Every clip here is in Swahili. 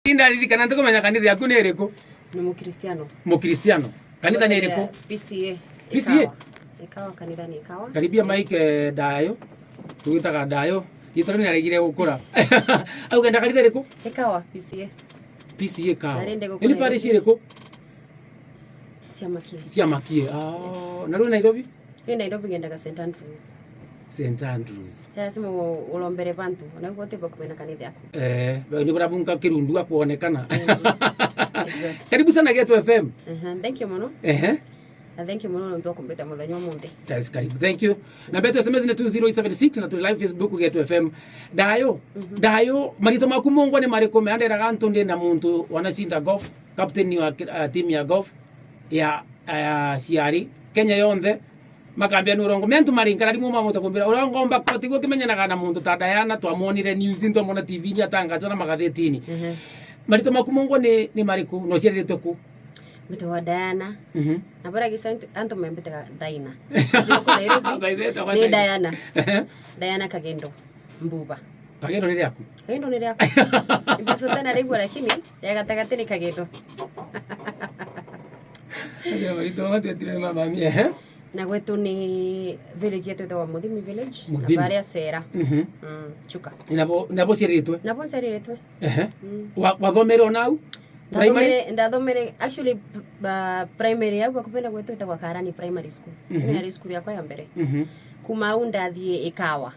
Indaririkana ntukumenya kanitha yaku ni iriku? Ni Mukristiano. Mukristiano. Kanitha ni iriku? PCA. PCA? Ikawa kanitha ni ikawa. Karibia Mike Dayo. Tugitaga Dayo. Gitoro ni aregire gukura. Au genda kanitha iriku? Ikawa PCA. PCA ikawa. Ni parish iriku? Siamakie. Siamakie. Na rũĩ Nairobi? Rũĩ Nairobi ngendaga St Andrews. St Andrews. Lazima ulombere bantu na wote bakumena kanitha yako. Ni kurabunga kirundu akuonekana. Karibu sana Geto FM. Thank you muno. Thank you muno ndo kumbeta muthenya omunthi. Yes, karibu. Thank you. Na beto SMS ni 20876 na tu live Facebook Geto FM. Dayo. Dayo marito maku Mungu ni mariko meandera gantu ndi na muntu wanashinda golf, captain wa team ya golf ya Ciari Kenya yonthe. Makambia nurongo mentu maringana rimwe mamuta kumbira urangomba kwatiguo kimenyanaga na muntu ta Diana twamonire news twamona TV ni atangazo na magazetini. Marito maku Mungu ni mariku no ciaritwe ku? Mito wa Diana. Na bara gisa anto membeta Daina. Ni Diana. Diana Kagendo Mbuba. Kagendo ni yaku? Kagendo ni yaku. Ibisota na regwa lakini ya gatagate ni Kagendo. Ndio marito watu atire mama mimi na gwetu ni village yetu wa Muthimi village na baria Sera chuka nabo ciritwe wathomere nau primary ndathomere actually primary yangu kupenda gwetu ita kwa Karani primary school ni school yakwa ya mbere kuma au ndathie ikawa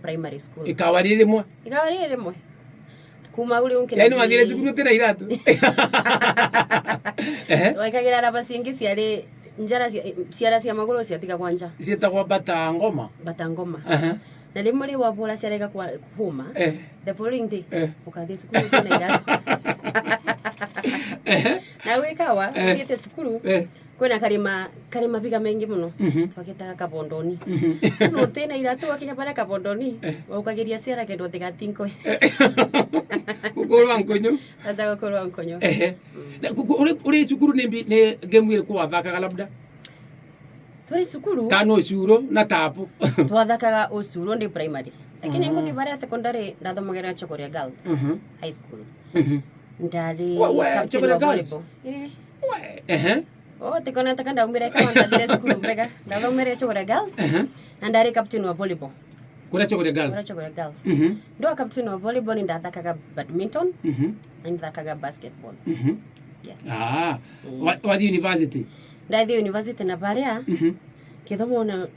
primary school ikawa rimwe kuma ule unkina yani wathire cukuru tena iratu wakagira raba singi ciari njara ciara cia maguru ciatiga kwanja cietagwa Batangoma na rimwe wa bola ciarega kwa huma the following day ukathie cukuru tena iratu na wikawa thiete cukuru kwena karima biga mengi muno twagetaga Kabondoni no tena iratu wakinya para Kabondoni ukageria ciara kendo tigatinko ukorwa nkonyo aza ukorwa nkonyo uri cukuru ni game ile kwa thakaga labda turi cukuru kana ucuro na tapu twathakaga ucuro ndi primary lakini ngo kibara secondary ndathomagera Chogoria Girls high school ndari captain wa volleyball tikona takanda umire kama ndadire school mbega ndathomere Chogoria Girls na ndari captain wa volleyball kura Chogoria Girls ndo captain wa volleyball ndathakaga badminton na ndathakaga basketball wathi university ndathi university na baria kithomo na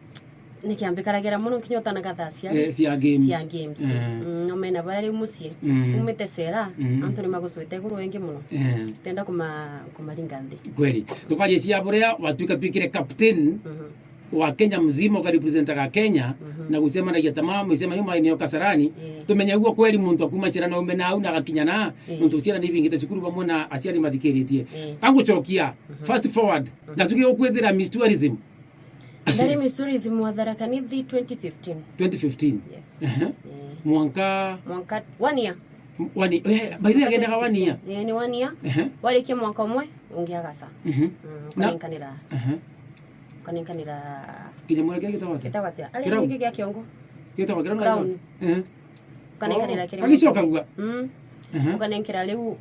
nikiambikaragira muno kinyotana gathacia cia games no mena bari mucie umite Sera Anthony maguswete guru wengi muno tenda kumaringa ndi kweli tukwaje cia buria watuika pikire captain wa Kenya mzima ukarepresentaga Kenya na gusema na gitama msema nyuma eneo Kasarani tumenya guo kweli muntu akuma cira na umena au na gakinya na muntu cira ni bingite cukuru bamwe na aciari mathikiritie angucokia fast forward ndatugi ukwithira Miss Tourism ndari Miss Tourism wa Tharaka Nithi 2015 yes mwaka 1 year by the way agenda 1 year ni 1 year walikia mwaka umwe ungiagasa kanenkanira kinyamure gitawate ali hiki gya kiongo gitawate ground kanenkanira kire agicoka guga ukanenkera liu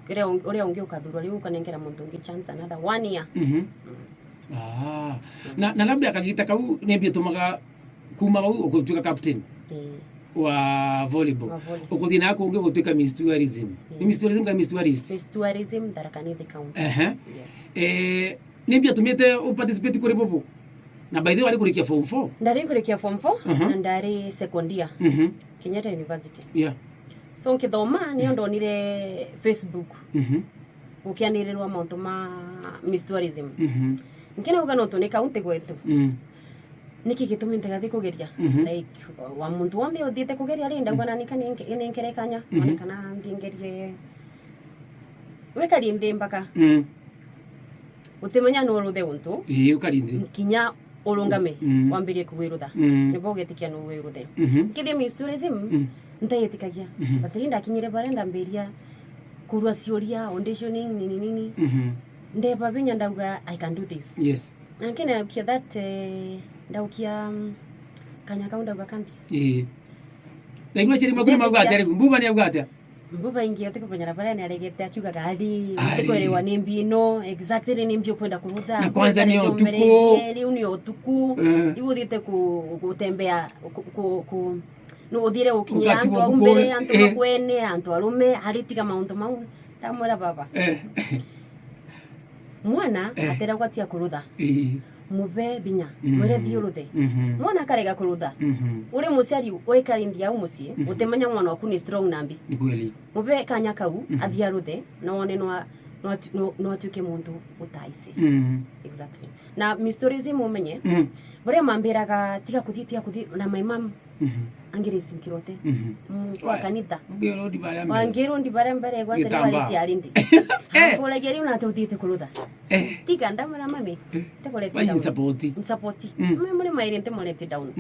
uri ungi ukathurwa liu ukanenkera muntu ungi chance another 1 year na labda akagita kau nembie tumaga kuma au ukutuka captain wa volleyball ukuthina yako ungi gutuika Miss Tourism ni Miss Tourism ka Miss Tourist Miss Tourism Tharaka Nithi County yes nembie tumite uparticipate kuri bobo na by the way wali kurikia form 4 ndari kurikia form 4 na ndari second year Kenyatta University so nkithoma ni ndonire Facebook ukianirirwa mauntu ma Miss Tourism nkena uga no tone kaunti gwetu niki gitumi ntegathi kugeria like wa muntu wonde uthiete kugeria rinda uga nani kanenkerekanya onekana ndingerie weka rinde mbaka utimenya no ruthe untu ukarinde kinya urungame wambirie kuwirutha nibo getikia no wiruthe kithie Miss Tourism ntayetikagia bathinda kinyire barenda mberia kurwa ciuria auditioning nini ndeba binya ndauga I can do this yes nankena kia that ndaukia kanya kaunda uga kambi Tegwe chiri makuru magwate ari mbuba ni agwate mbuba ingi yote kupanyana pale ni alegete akiuga gadi kwelewa ni mbino exactly ni mbio kwenda kurutha na kwanza ni utuku ni utuku ibuthite gutembea ku no uthire ukinya antu aumbere antu makwene antu arume haritiga mauntu mau tamwera baba mwana atera gwatia kurutha mube binya mwere thiuruthe mwana karega kurutha uri muciari wikarindia au mucie utemenya mwana waku ni strong nambi kweli mube kanya kau athia ruthe no one no atuke muntu utaisi exactly na mysteries mumenye bure mambiraga tiga kuthi na my mom angire sinkirote kwa kanitha ngero ndi bare mbere gwa seri wale tiarindi akora geri una tutite kurutha tiga ndamara mami tekore tiga support muri mairente morete down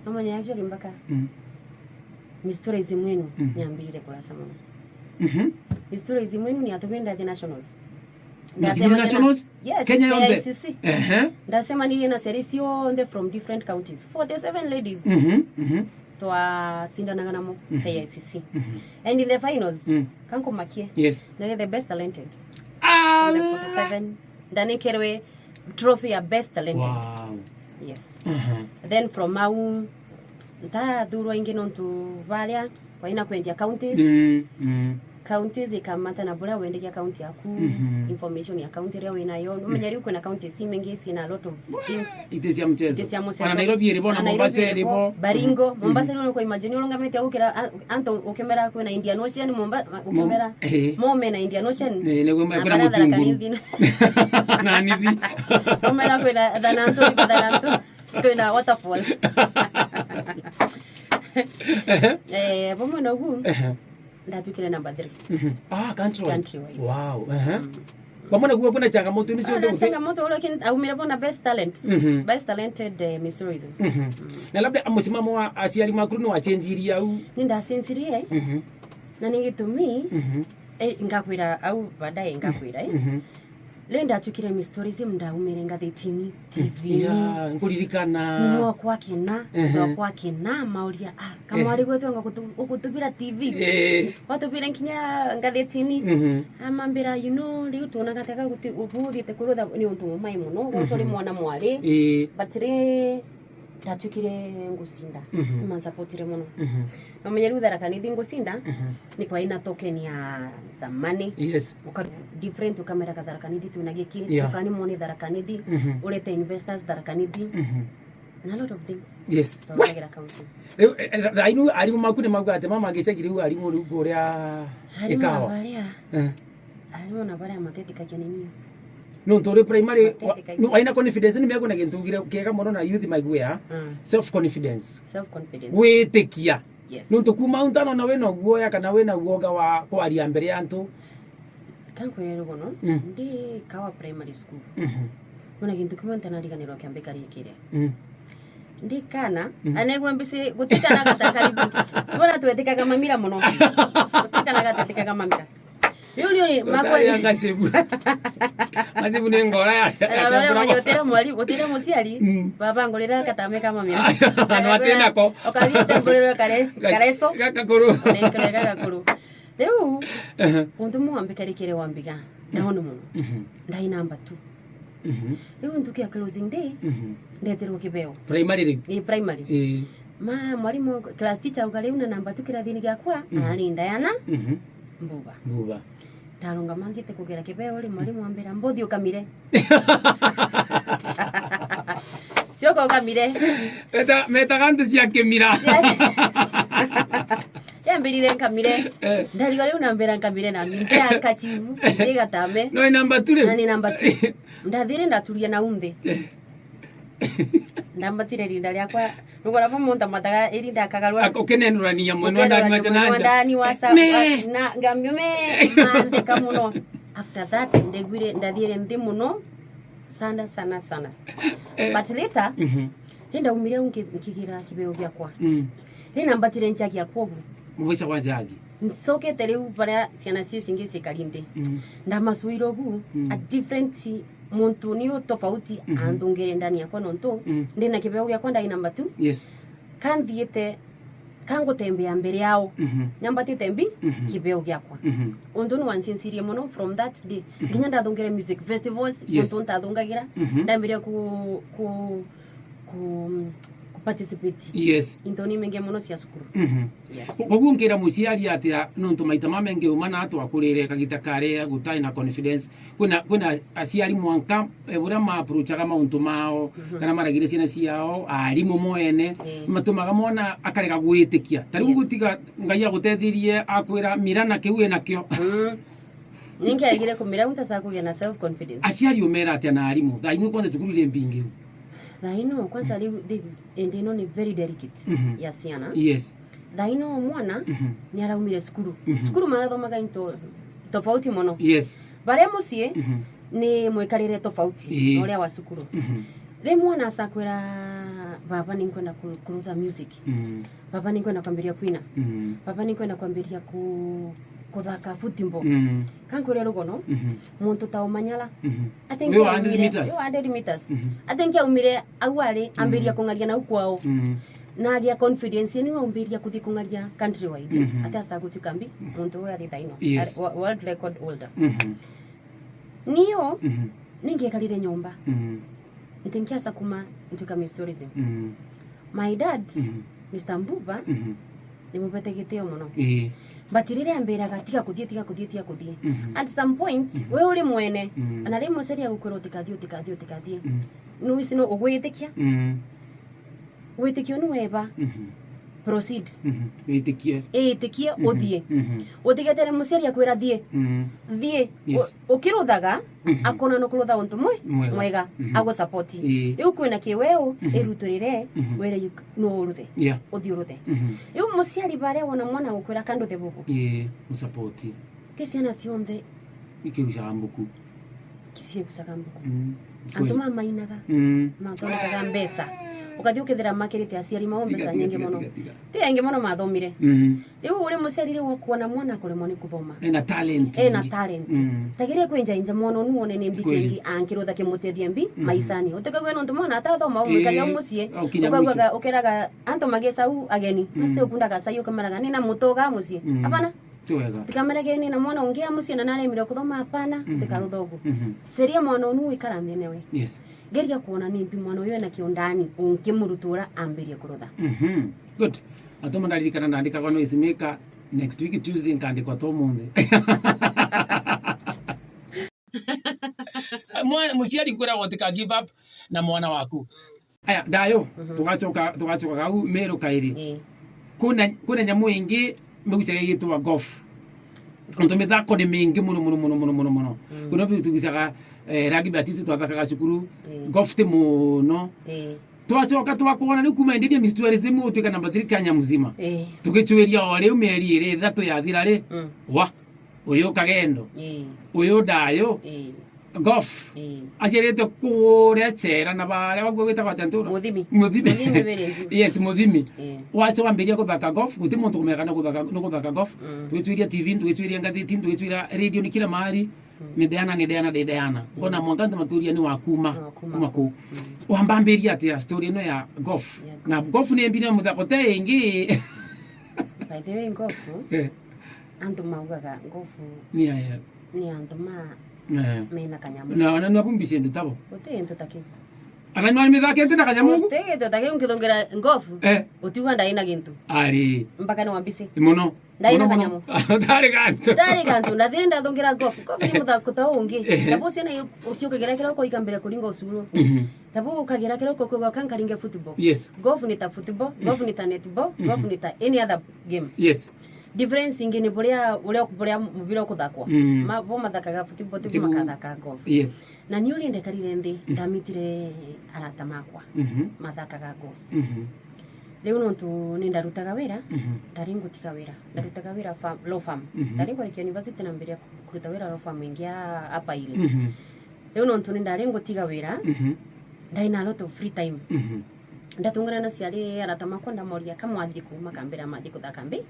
amanya yaje limbaka mysteries mwenu nyambire kurasa muno mysteries mwenu ni atubenda the nationals nationals yes Kenya yote ndasema nili na series on from different counties 47 ladies to sindanaga namo KICC and in the finals kanko makie yes they're the best talented the 47 ndane kerwe trophy ya best talented wow yes then from mau nta durwa ingine onto valia kwa ina kwendia counties counties ikamata na bora uendeke county yaku information ya county leo inayo umejaribu kuna county si mengi sina a lot of things itesia mchezo na Nairobi ilipo na Mombasa ilipo Baringo Mombasa leo kwa imagine ulonga mete ukira anto ukemera kwa na Indian Ocean Mombasa ukemera mome na Indian Ocean ne kuna mtungu na nivi umera kwa na dananto kwa waterfall bomo hu ndatukire number 3 country wide wow Pamona kuwa kuna changamoto ni sio ndio? Changamoto ule aumira bona best talent. Best talented mysteries. Na labda amusimamo wa asiali makuru no achenjiria au ninda sensirie na ningitumi ngakwira au baadaye ngakwira lenda tukire mysteries mdaumire ngathetini TV ya nguririkana ni kwa kina mauria kama wali gwetu ngakutubira TV watubira kinya ngathetini amambira riu tuna gateka ubuthite kurutha ni untu mai muno gocori mwana mwari batire ndatukire ngusinda mansapotire muno mamenye riu tharakanithi ngusinda ni kwa ina token ya zamani yes different ukamera tharakanithi tunagiki tukani moni tharakanithi urete investors tharakanithi na a lot of things yes twagira accounting ainu arimu makune magwate mama ngecegire u arimu rugo ria ikawa arimu na bare matetika kenini no ntore primary no aina confidence ni meko na gintugire kega mono na youth maigwea self confidence wetekia no tukuma untano na we no guoya kana we na guoga wa kwaria mbere yantu kankwero gono ndi kawa primary school kuna gintu kuma ntanariganirwa kiambe kari kire ndi kana anegwa mbisi gutikana gatakaribu bona twetika kama mira muno gutikana gatakika kama mira yuli mako yanga sebu asibu ni ngora ya baba yotera mwali otera musiali baba ngolera katame kama mira no atena ko okabita ngolera kareso kakakuru kakakuru leo untu mu ambikari kire wambiga nahono mu ndai number 2 leo ntukia closing day ndetero kibeo primary primary mwalimu class teacher ukale una number 2 kirathini gyakwa alinda yana mbuba taronga mangite kugera kibeo ri mwalimu ambira mbothi ukamire sio kwa ukamire meta gantu cia kemira yambirire nkamire ndari gale unambira nkamire na mimpe akachivu ndigatame no number 2 nani number 2 ndathire ndaturia na umthi ndambatire rinda riakwa ngora pamonta mataga irinda akagarwa ukenenurania mwana ndani wa chananja ndani wa na ngamyume ande kamuno after that ndegwire ndathire mthi muno sana but later ndenda umire nkigira kibeo gyakwa rina mbatire nchaki yakwa mwisha kwa jagi nsoke tere upara siana sisi ngisi kalinde ndamasuiro gu a different muntu niyo tofauti andungere ndani yako nonto ndina kibeo gyakwa ndai number 2 yes kan diete kango tembea mbere yao nyambati tembi kibeo gyakwa undu ni wansinsirie muno from that day nginya ndathungire music festivals undu ndathungagira ndambiria ku participate yes intoni menge muno cia cukuru yes kogungira musiari atira nuntu maita mamenge umana atu akurire kagita kare gutai na confidence kuna asiari mwanka ebura ma approachaga mauntu mao kana maragire cina ciao arimu moene matumaga mona akarega gwitikia tari gutiga ngai agutethirie akwira mirana kiu nakio ninge agire kumira untasa kugia na self confidence asiari umera atia na arimu thaini kwanza cukuru ile mbingi thaino kwanza ndino ni very delicate ya ciana yes thaino mwana ni araumire cukuru cukuru marathomaga into tofauti muno yes bare mucie ni mwekarire tofauti uria wa cukuru re mwana asakwira baba ni kwenda kurutha music baba ni kwenda kwambiria kuina baba ni kwenda kwambiria kuthaka football kankwira rugono muntu ta umanyala atengi yo 100 meters atengi umire awale ambiria kungaria na ukwao na agia confidence ni umbiria kuthi kungaria country wide atasa gutukambi muntu we ari thaino world record holder niyo ningekalire nyumba ntenkiasa kuma ntuka tourism my dad Mr. Mbuba ni mubetegiteo muno but rire ambiraga tiga kuthie at some point we uri mwene ana rimo seria gukwira utikathie no isino ugwitikia witikio ni weba proceed itikie uthie utigetere museria kwira thie ukiruthaga akona no kurutha untu mwega ago support riu kwina kiweu iruturire were no uruthe uthie uruthe riu musiari bare wona mwana gukwira kandu the buku support tisiana cionthe ikiucagambuku antu mamainaga mathonaga mbesa ukathi ukithira makirite aciari mao mbesa nyingi muno ti aingi muno mathomire riu uri muciari riu kuona mwana kuremwo ni kuthoma ena talent tagirie kwinja mwana nu one ni mbikengi ankirutha kimutethia mbi maisani utikagwe no mwana atathoma umikaria mucie ukagwaga ukiraga anto magesa u ageni masti ukundaga sayo kameraga ni na mutoga mucie apana tikamera geni na mwana ungia mucie na naremire kuthoma apana tikaruthogu seria mwana nu ikarambe newe yes geria kuona ni mbi mwana uyo na kiondani unkimurutura ambirie kurutha good atoma ndaririkana ndandika kwa noise maker next week Tuesday nkandikwa to munthi mwana musiari ngura wotika give up na mwana waku aya dayo tugacoka gau mero kairi kuna nyamu ingi mbugicage yitwa golf onto mithako ni mingi muno kuna bitu tugicaga rugby atisi twathakaga cukuru golf te muno twacoka twakuona ni kuma endirie Miss Tourism utuika namba 3 Kenya muzima tugichweria ore umeri ire thatu yathira ri wa uyu kagendo uyu dayo golf acerete kuria cera na bare bagwe gwitagwa tantura muthimi yes muthimi wacha wambiria kuthaka golf guti muntu kumegana kuthaka golf twitwiria TV twitwiria ngatheti twitwiria radio ni kila mahali ni Diana kona mwangante makuria ni wakuma ku wambambiria atia story no ya golf na golf ni mbina muthako te ingi by the way golf antu maugaga golf ni aya ni antu mena kanyamu na napumbise ndutabo ote ndutake ana nwa mithake ndina kanyamu ote ndutake unkithongera golf utiwa ndaina gintu ari mpaka ni wambise muno ndaina kanyamu tari kantu ndathire ndathongira golf ni muthako ta ungi tabo ciana uciuka gerakira ko ikambira kuringa usuro tabo ukagira kira ko kwa kankaringa football yes golf ni ta football golf ni ta netball golf ni ta any other game yes difference ingine buria mubira kuthakwa bo mathakaga football tu makathaka golf yes na ni uri ndekarire ndi ndamitire arata makwa mathakaga golf leo nontu ni ndarutaga wira ndaringutika wira ndarutaga wira law firm ndaringorikia university na mbere kuruta wira law firm ingia hapa ile leo nontu ni ndaringutiga wira ndaina lot of free time ndatungana na ciari arata makwa ndamoria kamwathie kuma kambira mathie kuthaka mbi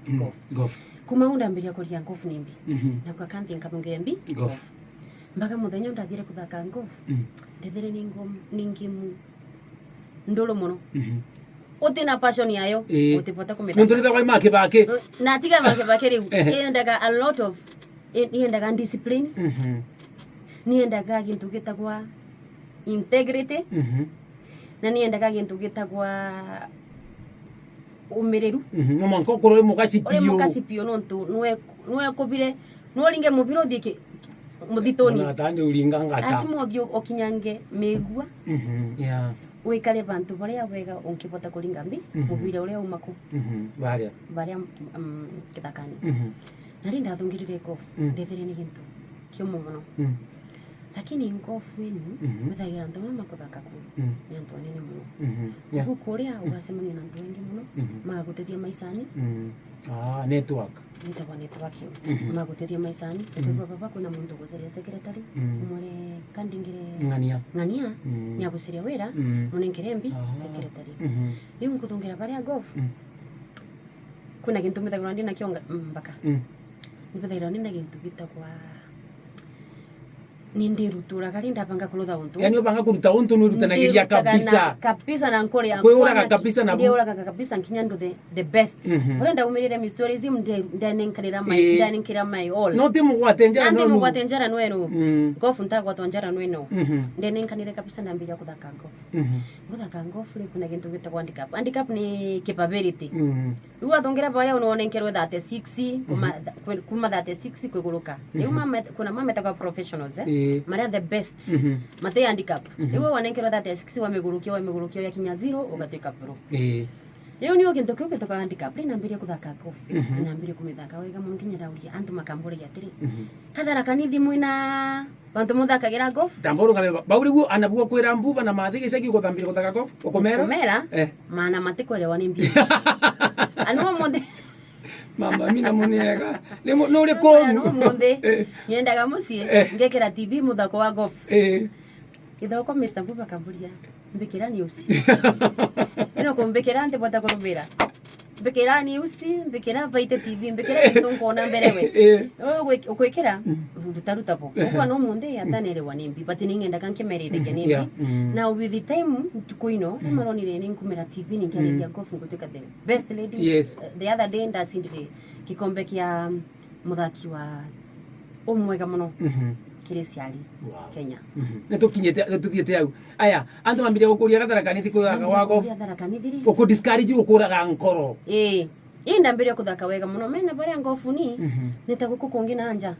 golf kuma undambiria kuria golf ni mbi na kwa kanti nkathungira mbi golf mpaka muthenya ndathire kuthaka golf ndethire ni ngimu ndolo muno utina passion yayo utipota kumita muntu ritha kwa make bake na tiga make bake riu endaga a lot of endaga discipline ni endaga gintu gitagwa integrity na ni endaga gintu gitagwa umireru mumanko koro mukasipio nontu nwe kobire noringe mubiro dike muthitoni atande uringa ngata asimothio okinyange megua yeah wikare bantu baria wega unkipota kuringa mbi mubire uria umako baria kithakani nari ndathungirire golf ndethere ni gintu kiomo muno lakini golf wenu muthagira ndo mama kuthaka ku ni antu nene muno huko kuria ugasemania na antu wengi muno magagutetia maisani network nitagwa networking magutetia maisani kwa baba kuna muntu guceria secretary umure kandingire ngania nya guceria wera munengere mbi secretary ni nguthungira baria golf kuna kintu mithagura ndina kionga mbaka nipethera nina kintu gitagwa nindirutura kali ndapanga kulutha untu yani upanga kuruta untu nurutanagiria kabisa na nkore ya kwora kabisa na ndiora kabisa nkinya ndo the best urenda umirire mi stories ndanenkanira mai ndanenkira mai all no timu gwatenjera no timu gwatenjera no golf ntagwa tonjera no ndanenkanire kabisa ndambira kuthaka golf kuthaka golf ri kuna kintu gitagwa handicap ni capability uwa thongira baya unonenkerwe 36 kuma 36 kwiguruka ni mama kuna mama takwa professionals maria the best mate handicap iwe wanenkerwa 36 wamegurukio ya kinya 0 ugateka pro leo ni okinto kyo kitoka handicap rina mbire kuthaka golf na mbire kumithaka wega muno kinya dauria antu makambure yatiri kathara kanithi mwina bantu muthakagira golf tamboro ngabe baurigu anabuwa kwira mbuba na mathige ceki kuthambira kuthaka golf ukomera mana matikwere wani mbi anu monde mama mina munega no uri komu no monde yendaga mucie ngekera TV muthako wa golf ithoko Mr. Mbuba kamburia mbikira ni usi ino kumbikira nte bota kurubira mbikira ni usi mbikira baite TV mbikira ntongo na mberewe ukwekera utaruta po kwa no monde atanere wanimbi but ningenda kankemerere kenimbi now with the time tukoino maronire ni nkumera TV ni kyali ya golf ngutuka the best lady the other day ndasindire kikombe kia muthaki wa umwega muno kiresiali Kenya netukinyete tuthiete au aya antu mambire gukuria gatharakaniti kuthaka wa golf uko discourage gukuraga nkoro ndambire kuthaka wega muno mena baria golf ni nitaguku kungi na anja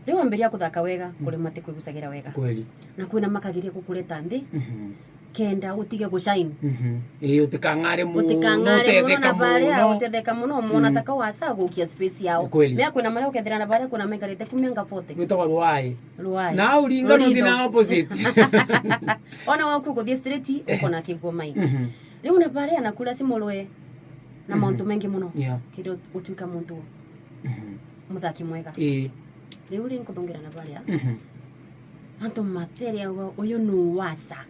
riu ambiria kuthaka wega kuri mate kwigusagira wega kweli na kwina makagiria gukureta ndi kenda utige gushine utikangare muno utetheka muno mona taka wasa gukia space yao mea kwina maria ukethira na baria kuna mekarite kumianga 40 gwitwa ruai na uringa ruthi na opposite ona waku kuthie straight uko na kigwa mai riu na baria nakula simulwe na mauntu mengi muno kido utuika muntu muthaki mwega riu ri nkuthungira na baria antu materia uyu nu wasa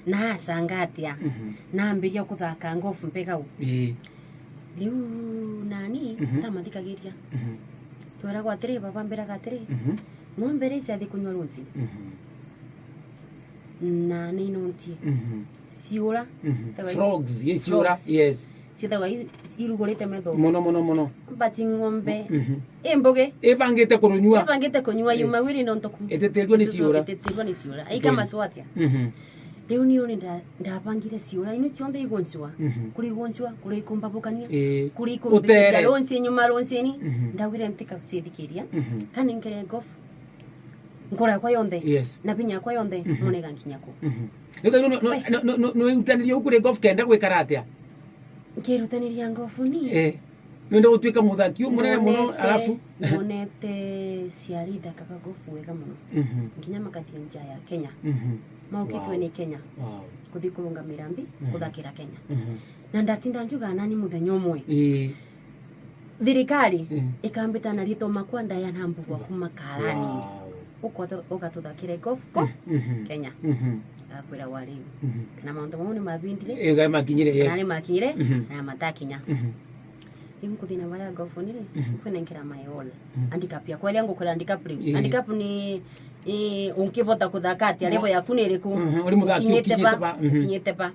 na sangatia na ambiria kuthaka golf mpeka u riu nani tamathikagiria twara kwa 3 baba mbera ka 3 ngombere cia kunywa rusi na ni nontie siura frogs siura yes sitawa irugorite metho mono bati ngombe emboge ebangite kunywa yuma wiri nontoku etetelwa ni siura aika maswatia leo niyo ndapangire siura inu cionde igonswa kuri igonswa kuri kumbabukania kuri kumbabukania lonsi nyuma lonsi ni ndawire ntika siedikiria kandi nkere golf ngora kwa yonde na binya kwa yonde munega nkinyako no utanirio kuri golf kenda gwikara atia nkirutaniria golf ni ndio utwika muthaki munene muno alafu monete siarida kaka golf wega muno nginya makathia nja ya Kenya maukitwe ni Kenya kuthi kurunga mirambi kuthakira Kenya na ndatinda njuga nani muthenya umwe thirikari ikambita na rito makwa ndaya na mbugwa kuma karani uko ukatuthakire golf Kenya akwira wali kana maundu mamwe mabindire makinyire nani makinyire na matakinya kuthina wala golf ni kwena nkira mayol handicap ya kweli yangu kula handicap ni unkivota kuthakati alevo yaku ni iriku uri muthaki kinyete pa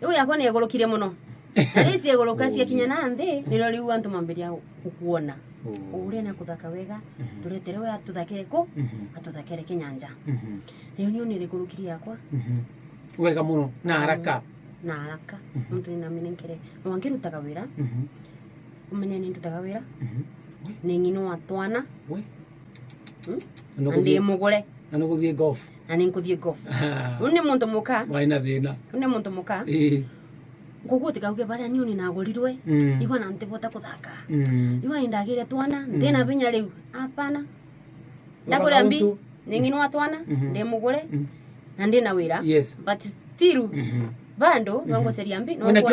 iu yakwa ni igurukire muno Alisi egolokasia kinya na nthi niro riu antu mambiria kukuona uria na kuthaka wega tuleterewe atuthakire ku atuthakire kinyanja niyo niyo ni rigurukiri yakwa wega muno na haraka muntu ina minenkere wangirutaga wira umenya ni ndutaga wira ni ngino watwana ndi mugore na guthie golf na ninkuthie golf unne muntu muka waina thina unne muntu muka Gugu tikauge baria niyo ni nagorirwe igwa na ntibota kuthaka iwa indagire twana ndena binya riu apana ndagore ambi ningino atwana ndi mugore na ndina wira but still bando nwango seria ambi no kwa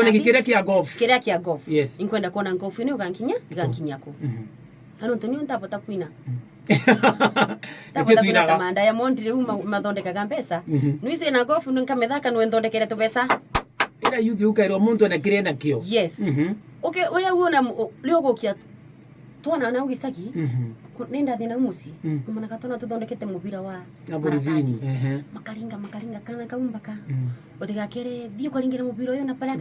kile kia golf inkwenda kuona golf ni ugankinyako hano ntoni untapota kuina tapota kuina kamanda ya mondi riu mathondekaga pesa nuise na golf nkamethaka no ndondekere tubesa ila youth ukairwo muntu ana kirena kio okay uria uona leo gokia twana na ugisaki nenda thina musi kumana katona tuthondekete mubira wa buridini makaringa kana kaumbaka utigakere thio karingire mubira uyo na pala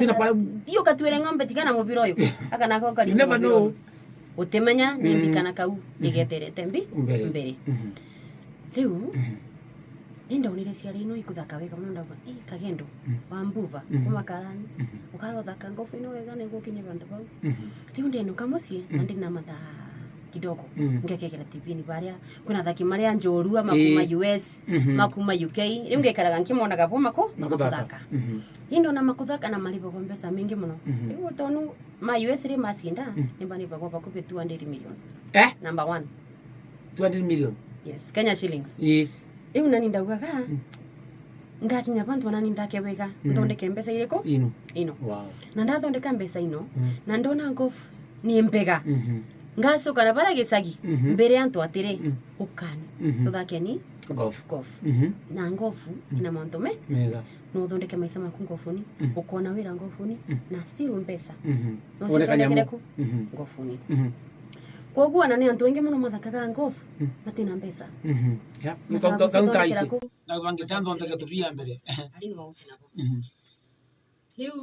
thio katwere ngombe tikana mubira uyo akana ko kali never know utemenya nimbikana kau nigeterete mbere leo nenda unire ciari ino ikuthaka wega muno ndauga kagendo wa mbuva kumakarani ukarothaka ngofu ino wega niguo kinye bantu bau riu ndenuka mucii na ndina mathaa kidogo ngekekera TV ni baria kuna thaki maria njorua makuma US makuma UK riu ngekaraga nkimonaga bo makuthaka indo na makuthaka na malipo kwa pesa mingi muno riu tonu ma US ri masinda nimba nibago bakupe 200 million number 1 200 million yes Kenya shillings Iu nani ndaugaga ngakinya bantu nani ndake wega ndondeke mbesa ireko ino na ndathondeka mbesa ino na ndona golf ni mpega ngacoka na bara gicagi mbere antu atire ukani tuthake ni golf na golf ina manto mega no thondeke maisha maku golf ni ukona wira golf ni na still mbesa no thondeke golf ni Koguo na ni antu wengi muno mathakaga golf matina mbesa ya kaunta ici na bangitanzo ndege tupia mbere ali no usina ko leo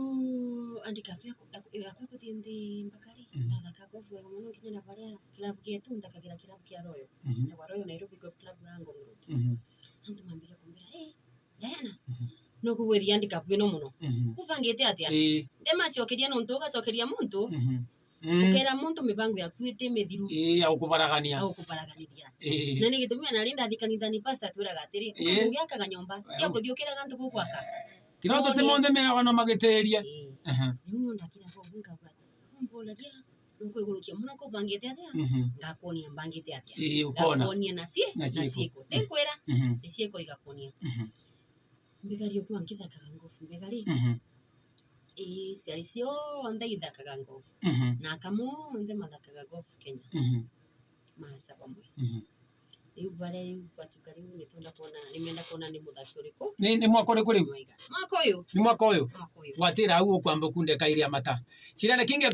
andika pia yakwa kuthindi mbakari ndathaka golf wega muno kinya na baria club yetu ndakagira club kia Royal na Royal Nairobi Golf Club rango muno antu mambira kumbira Diana no kugweria andika pia no muno kuvangite atia ndema ciokeria no ntoga cokeria muntu ukera muntu mibango ya kwite mithiru au kubaragania na ni gitumia na linda thikanithani pastor twiraga atiri ungiakaga nyomba iyo kuthiukira gantu gukwaka kino tote monde mera wana magiteria nimu ndakira ko bunga kwa mbola dia nukwigurukia muno ko bangite atia ngakonia bangite atia ngakonia na sieko tenkwera ni sieko igakonia mbigari kwa nkithaka ngofu mbigari ciari cionthe ithakaga golf na kamunthe mathakaga golf Kenya maca pamwe riu baria riu batuka riu nimenda kuona ni muthaki uriku ni mwaka uriku riu mwaka uyu ni mwaka uyu gwatira au kwamba kunde kairia mata cirane kinge